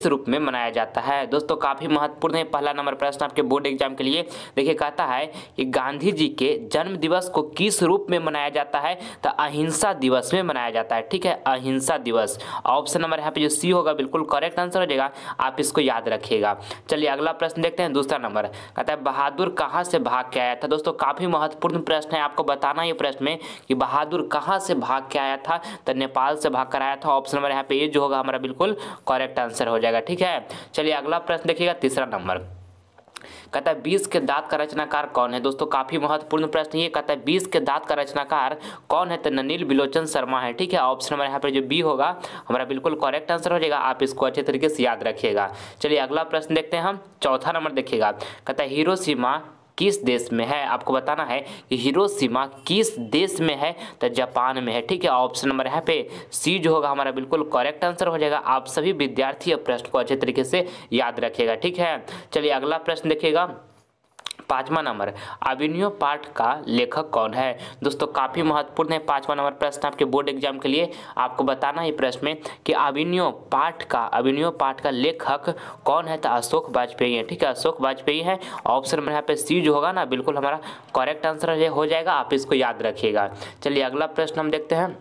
रूप में मनाया जाता है। दोस्तों काफी महत्वपूर्ण है पहला नंबर प्रश्न आपके बोर्ड एग्जाम के लिए। देखिए कहता है कि गांधी जी के जन्म दिवस को किस रूप में मनाया जाता है, तो अहिंसा दिवस में मनाया जाता है। ठीक है, अहिंसा दिवस। ऑप्शन नंबर यहाँ पे जो सी होगा बिल्कुल करेक्ट आंसर हो जाएगा, आप इसको याद रखिएगा। चलिए अगला प्रश्न देखते हैं, दूसरा नंबर कहता है बहादुर कहाँ से भाग के आया था। दोस्तों काफी महत्वपूर्ण प्रश्न है, आपको बताना ये प्रश्न में कि बहादुर कहाँ से भाग के आया था, तो नेपाल से भाग कर आया था। ऑप्शन नंबर यहाँ पे ये जो होगा हमारा बिल्कुल करेक्ट आंसर हो जाएगा। ठीक है, चलिए अगला प्रश्न देखिएगा, तीसरा नंबर कहता है 20 के दांत का रचनाकार कौन है। दोस्तों काफी महत्वपूर्ण प्रश्न ये, कहता है 20 के दांत का रचनाकार कौन है, तो ननिल बिलोचन शर्मा है। ठीक है, ऑप्शन नंबर यहाँ पर जो बी होगा हमारा बिल्कुल करेक्ट आंसर हो जाएगा, आप इसको अच्छे तरीके से याद रखिएगा। चलिए अगला प्रश्न देखते हैं हम, चौथा नंबर देखिएगा, कहता है हिरोशिमा किस देश में है। आपको बताना है कि हिरोशिमा किस देश में है, तो जापान में है। ठीक है, ऑप्शन नंबर यहाँ पे सी जो होगा हमारा बिल्कुल करेक्ट आंसर हो जाएगा। आप सभी विद्यार्थी अब प्रश्न को अच्छे तरीके से याद रखिएगा। ठीक है, चलिए अगला प्रश्न देखिएगा, पांचवा नंबर अभिनव पाठ का लेखक कौन है। दोस्तों काफी महत्वपूर्ण है पांचवा नंबर प्रश्न आपके बोर्ड एग्जाम के लिए। आपको बताना है प्रश्न में कि अभिनव पाठ का लेखक कौन है, तो अशोक वाजपेयी है। ठीक है, अशोक वाजपेयी है। ऑप्शन नंबर यहाँ पे सी जो होगा ना बिल्कुल हमारा करेक्ट आंसर हो जाएगा, आप इसको याद रखिएगा। चलिए अगला प्रश्न हम देखते हैं,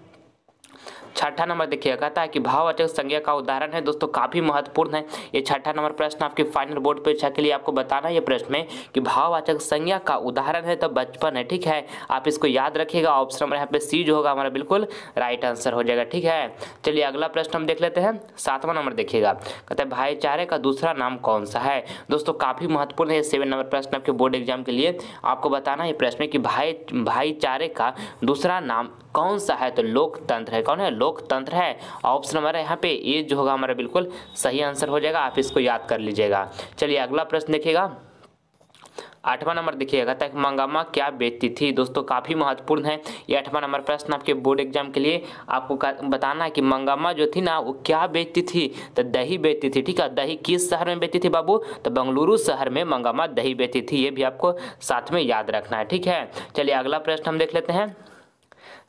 छठा नंबर देखिएगा, कहता है कि भाववाचक संज्ञा का उदाहरण है। दोस्तों काफी महत्वपूर्ण है ये छठा नंबर प्रश्न आपके फाइनल बोर्ड परीक्षा के लिए। आपको बताना है ये प्रश्न में कि भाववाचक संज्ञा का उदाहरण है तो बचपन है। ठीक है, आप इसको याद रखिएगा। ऑप्शन नंबर यहाँ पे सी जो होगा हमारा बिल्कुल राइट आंसर हो जाएगा। ठीक है, चलिए अगला प्रश्न हम देख लेते हैं, सातवां नंबर देखिएगा, कहता है भाईचारे का दूसरा नाम कौन सा है। दोस्तों काफी महत्वपूर्ण है 7 नंबर प्रश्न आपके बोर्ड एग्जाम के लिए। आपको बताना है प्रश्न में कि भाईचारे का दूसरा नाम कौन सा है, तो लोकतंत्र है। कौन है, लोकतंत्र है। ऑप्शन नंबर यहाँ पे ये जो होगा हमारा बिल्कुल सही आंसर हो जाएगा, आप इसको याद कर लीजिएगा। चलिए अगला प्रश्न देखिएगा, आठवां नंबर देखिएगा, कहता है मंगामा क्या बेचती थी। दोस्तों काफी महत्वपूर्ण है ये आठवां नंबर प्रश्न आपके बोर्ड एग्जाम के लिए। आपको बताना है कि मंगामा जो थी ना वो क्या बेचती थी, तो दही बेचती थी। ठीक है, दही किस शहर में बेचती थी बाबू, तो बेंगलुरु शहर में मंगामा दही बेचती थी, ये भी आपको साथ में याद रखना है। ठीक है, चलिए अगला प्रश्न हम देख लेते हैं,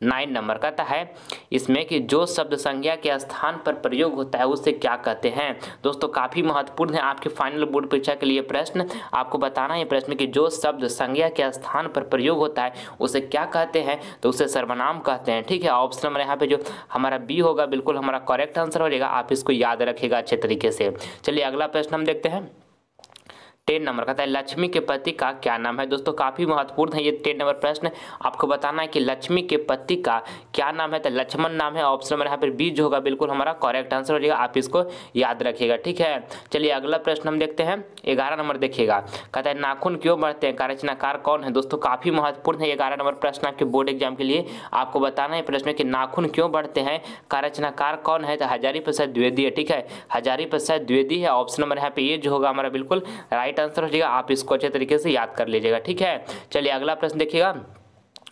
9 नंबर कहता है इसमें कि जो शब्द संज्ञा के स्थान पर प्रयोग होता है उसे क्या कहते हैं। दोस्तों काफी महत्वपूर्ण है आपके फाइनल बोर्ड परीक्षा के लिए प्रश्न। आपको बताना है प्रश्न कि जो शब्द संज्ञा के स्थान पर प्रयोग होता है उसे क्या कहते हैं, तो उसे सर्वनाम कहते हैं। ठीक है, ऑप्शन नंबर यहाँ पे जो हमारा बी होगा बिल्कुल हमारा करेक्ट आंसर हो जाएगा, आप इसको याद रखिएगा अच्छे तरीके से। चलिए अगला प्रश्न हम देखते हैं, 10 नंबर कहता है लक्ष्मी के पति का क्या नाम है। दोस्तों काफी महत्वपूर्ण है ये 10 नंबर प्रश्न। आपको बताना है कि लक्ष्मी के पति का क्या नाम है, तो लक्ष्मण नाम है। ऑप्शन नंबर यहाँ पर बी जो होगा बिल्कुल हमारा करेक्ट आंसर हो जाएगा, आप इसको याद रखिएगा। ठीक है, चलिए अगला प्रश्न हम देखते हैं, 11 नंबर देखिएगा, कहता है नाखून क्यों बढ़ते हैं का रचनाकार कौन है। दोस्तों काफी महत्वपूर्ण है 11 नंबर प्रश्न आपके बोर्ड एग्जाम के लिए। आपको बताना है प्रश्न कि नाखून क्यों बढ़ते हैं का रचनाकार कौन है, तो हजारी प्रसाद द्विवेदी है। ठीक है, हजारी प्रसाद द्विवेदी है। ऑप्शन नंबर यहाँ पे ये जो होगा हमारा बिल्कुल राइट आंसर हो जाएगा, आप इसको अच्छे तरीके से याद कर लीजिएगा। ठीक है, चलिए अगला प्रश्न देखिएगा,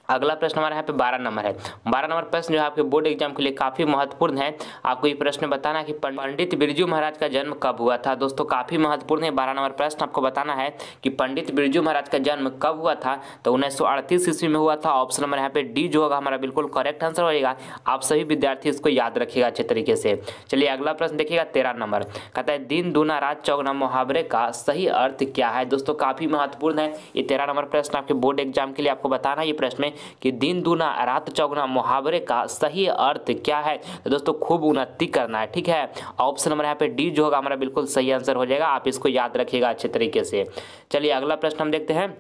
अगला प्रश्न हमारे यहाँ पे 12 नंबर है। 12 नंबर प्रश्न जो है आपके बोर्ड एग्जाम के लिए काफी महत्वपूर्ण है। आपको ये प्रश्न बताना है कि पंडित बिरजू महाराज का जन्म कब हुआ था। दोस्तों काफी महत्वपूर्ण है 12 नंबर प्रश्न। आपको बताना है कि पंडित बिरजू महाराज का जन्म कब हुआ था, तो 1938 ईस्वी में हुआ था। ऑप्शन नंबर यहाँ पे डी जो होगा हमारा बिल्कुल करेक्ट आंसर हो जाएगा, आप सभी विद्यार्थी इसको याद रखिएगा अच्छे तरीके से। चलिए अगला प्रश्न देखिएगा, 13 नंबर कहता है दिन दूना रात चौगुना मुहावरे का सही अर्थ क्या है। दोस्तों काफी महत्वपूर्ण है ये 13 नंबर प्रश्न आपके बोर्ड एग्जाम के लिए। आपको बताना है ये प्रश्न में कि दिन दूना रात चौगुना मुहावरे का सही अर्थ क्या है, तो दोस्तों खूब उन्नति करना है। ठीक है, ऑप्शन नंबर यहाँ पे डी जो होगा हमारा बिल्कुल सही आंसर हो जाएगा, आप इसको याद रखिएगा अच्छे तरीके से। चलिए अगला प्रश्न हम देखते हैं,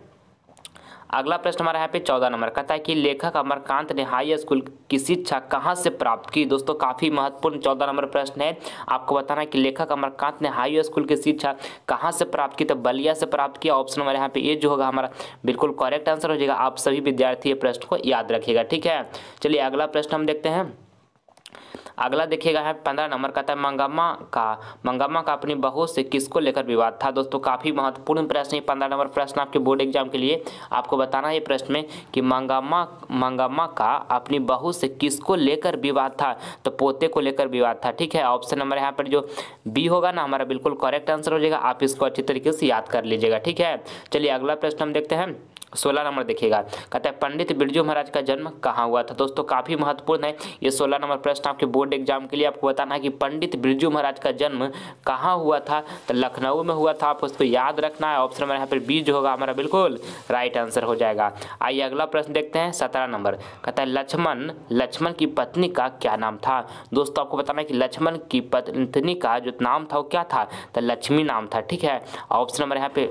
अगला प्रश्न हमारा यहाँ पे 14 नंबर कहता है कि लेखक अमरकांत ने हाई स्कूल की शिक्षा कहाँ से प्राप्त की। दोस्तों काफी महत्वपूर्ण 14 नंबर प्रश्न है। आपको बताना है कि लेखक अमरकांत ने हाई स्कूल की शिक्षा कहाँ से प्राप्त की, तो बलिया से प्राप्त किया। ऑप्शन नंबर यहाँ पे ये जो होगा हमारा बिल्कुल करेक्ट आंसर हो जाएगा, आप सभी विद्यार्थी ये प्रश्न को याद रखिएगा। ठीक है, चलिए अगला प्रश्न हम देखते हैं, अगला देखिएगा है 15 नंबर कहता है मंगम्मा का अपनी बहू से किसको लेकर विवाद था। दोस्तों काफी महत्वपूर्ण प्रश्न है 15 नंबर प्रश्न आपके बोर्ड एग्जाम के लिए। आपको बताना है प्रश्न में कि मंगम्मा का अपनी बहू से किसको लेकर विवाद था, तो पोते को लेकर विवाद था। ठीक है, ऑप्शन नंबर यहाँ पर जो बी होगा ना हमारा बिल्कुल करेक्ट आंसर हो जाएगा, आप इसको अच्छी तरीके से याद कर लीजिएगा। ठीक है, चलिए अगला प्रश्न हम देखते हैं, 16 नंबर देखिएगा, कहता है पंडित बिरजू महाराज का जन्म कहाँ हुआ था। दोस्तों काफ़ी महत्वपूर्ण है ये 16 नंबर प्रश्न आपके बोर्ड एग्जाम के लिए। आपको बताना है कि पंडित बिरजू महाराज का जन्म कहाँ हुआ था, तो लखनऊ में हुआ था। आप उसको याद रखना है। ऑप्शन नंबर यहाँ पर बी जो होगा हमारा बिल्कुल राइट आंसर हो जाएगा। आइए अगला प्रश्न देखते हैं 17 नंबर, कहता है लक्ष्मण की पत्नी का क्या नाम था। दोस्तों आपको बताना है कि लक्ष्मण की पत्नी का जो नाम था वो क्या था, तो लक्ष्मी नाम था। ठीक है, ऑप्शन नंबर यहाँ पे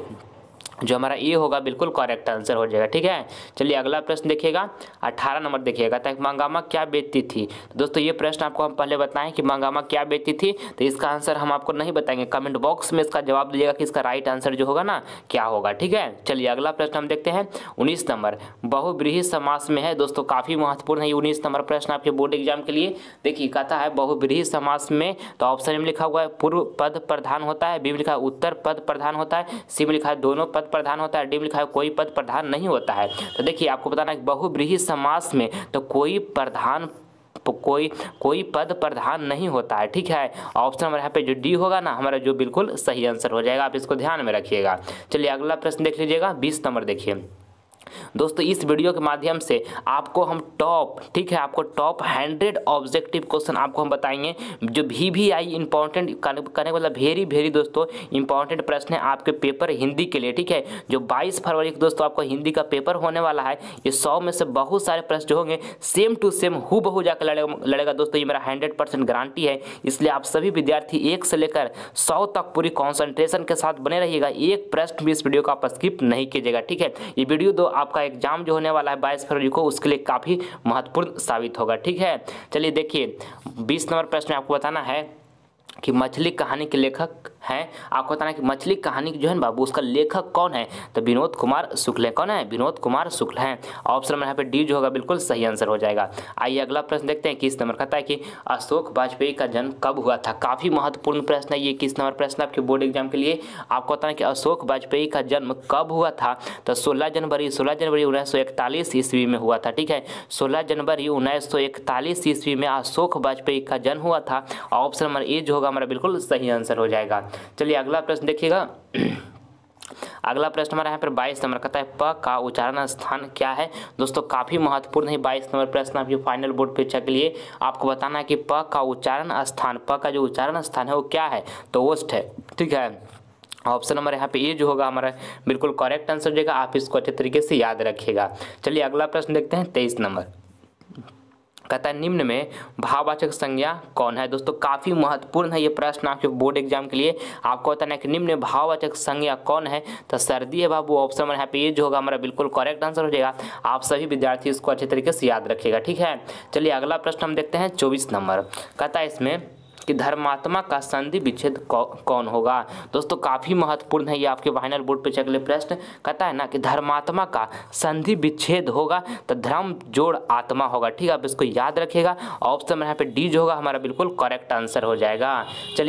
जो हमारा ए होगा बिल्कुल करेक्ट आंसर हो जाएगा। ठीक है, चलिए अगला प्रश्न देखिएगा 18 नंबर देखिएगा, ताकि मंगामा क्या बेचती थी। तो दोस्तों ये प्रश्न आपको हम पहले बताएं कि मंगामा क्या बेचती थी, तो इसका आंसर हम आपको नहीं बताएंगे। कमेंट बॉक्स में इसका जवाब दीजिएगा कि इसका राइट आंसर जो होगा ना क्या होगा। ठीक है, चलिए अगला प्रश्न हम देखते हैं 19 नंबर, बहुब्रीहि समास में है। दोस्तों काफ़ी महत्वपूर्ण है ये 19 नंबर प्रश्न आपके बोर्ड एग्जाम के लिए। देखिए कहता है बहुब्रीहि समास में, तो ऑप्शन में लिखा हुआ है पूर्व पद प्रधान होता है, बी में लिखा है उत्तर पद प्रधान होता है, सी में लिखा है दोनों पद प्रधान होता है, डी में लिखा है कोई पद प्रधान नहीं होता है। तो देखिए आपको बताना है कि बहुब्रीहि समास में तो कोई पद प्रधान नहीं होता है। ठीक है, ऑप्शन नंबर यहाँ पे जो डी होगा ना हमारा जो बिल्कुल सही आंसर हो जाएगा। आप इसको ध्यान में रखिएगा। चलिए अगला प्रश्न देख लीजिएगा 20 नंबर देखिए। दोस्तों इस वीडियो के माध्यम से आपको हम ठीक है आपको टॉप 100 ऑब्जेक्टिव क्वेश्चन आपको हम बताएंगे जो VVI इंपॉर्टेंट करने का मतलब वेरी दोस्तों इंपॉर्टेंट प्रश्न है आपके पेपर हिंदी के लिए। ठीक है, जो 22 फरवरी को दोस्तों आपको हिंदी का पेपर होने वाला है। ये 100 में से बहुत सारे प्रश्न जो होंगे सेम टू सेम हूबहू जाकर लड़ेगा दोस्तों, ये मेरा 100% गारंटी है। इसलिए आप सभी विद्यार्थी 1 से लेकर 100 तक पूरी कॉन्सेंट्रेशन के साथ बने रहिएगा। एक प्रश्न भी इस वीडियो का आप स्किप नहीं कीजिएगा। ठीक है, ये वीडियो दो आपका एग्जाम जो होने वाला है 22 फरवरी को उसके लिए काफ़ी महत्वपूर्ण साबित होगा। ठीक है, चलिए देखिए 20 नंबर प्रश्न में आपको बताना है कि मछली कहानी के लेखक हैं। आपको बताना है कि मछली कहानी जो है ना बाबू उसका लेखक कौन है, तो विनोद कुमार शुक्ल है। कौन है, विनोद कुमार शुक्ल हैं। ऑप्शन नंबर यहाँ पे डी जो होगा बिल्कुल सही आंसर हो जाएगा। आइए अगला प्रश्न देखते हैं 21 नंबर, कहता है कि अशोक वाजपेयी का जन्म कब हुआ था। काफ़ी महत्वपूर्ण प्रश्न है ये 21 नंबर प्रश्न आपके बोर्ड एग्जाम के लिए। आपको बताना है कि अशोक वाजपेयी का जन्म कब हुआ था, तो 16 जनवरी 1941 ईस्वी में हुआ था। ठीक है, 16 जनवरी 1941 ईस्वी में अशोक वाजपेयी का जन्म हुआ था। ऑप्शन नंबर ए जो होगा हमारा बिल्कुल सही आंसर हो जाएगा। चलिए अगला प्रश्न देखिएगा। अगला प्रश्न हमारा यहाँ पर 22 नंबर, कहता है प का उच्चारण स्थान क्या है। दोस्तों काफ़ी महत्वपूर्ण है 22 नंबर प्रश्न आपके फाइनल बोर्ड परीक्षा के लिए। आपको बताना है कि प का उच्चारण स्थान, प का जो उच्चारण स्थान है वो क्या है, तो ओष्ठ है। ठीक है, ऑप्शन नंबर यहाँ पे ये जो होगा हमारा बिल्कुल करेक्ट आंसर हो जाएगा। आप इसको अच्छे तरीके से याद रखिएगा। चलिए अगला प्रश्न देखते हैं 23 नंबर, कहता है निम्न में भाववाचक संज्ञा कौन है। दोस्तों काफ़ी महत्वपूर्ण है ये प्रश्न आपके बोर्ड एग्जाम के लिए। आपको बताना है कि निम्न में भाववाचक संज्ञा कौन है, तो सर्दी है बाबू। ऑप्शन नंबर यहाँ पे ये जो होगा हमारा बिल्कुल करेक्ट आंसर हो जाएगा। आप सभी विद्यार्थी इसको अच्छे तरीके से याद रखिएगा। ठीक है, चलिए अगला प्रश्न हम देखते हैं 24 नंबर, कहता है इसमें कि धर्मात्मा का संधि विच्छेद कौन होगा। दोस्तों काफ़ी महत्वपूर्ण है ये आपके फाइनल बोर्ड पे अगले प्रश्न। कहता है ना कि धर्मात्मा का संधि विच्छेद होगा तो धर्म जोड़ आत्मा होगा। ठीक है, आप इसको याद रखिएगा। ऑप्शन में यहाँ पे डी जो होगा हमारा बिल्कुल करेक्ट आंसर हो जाएगा। चलिए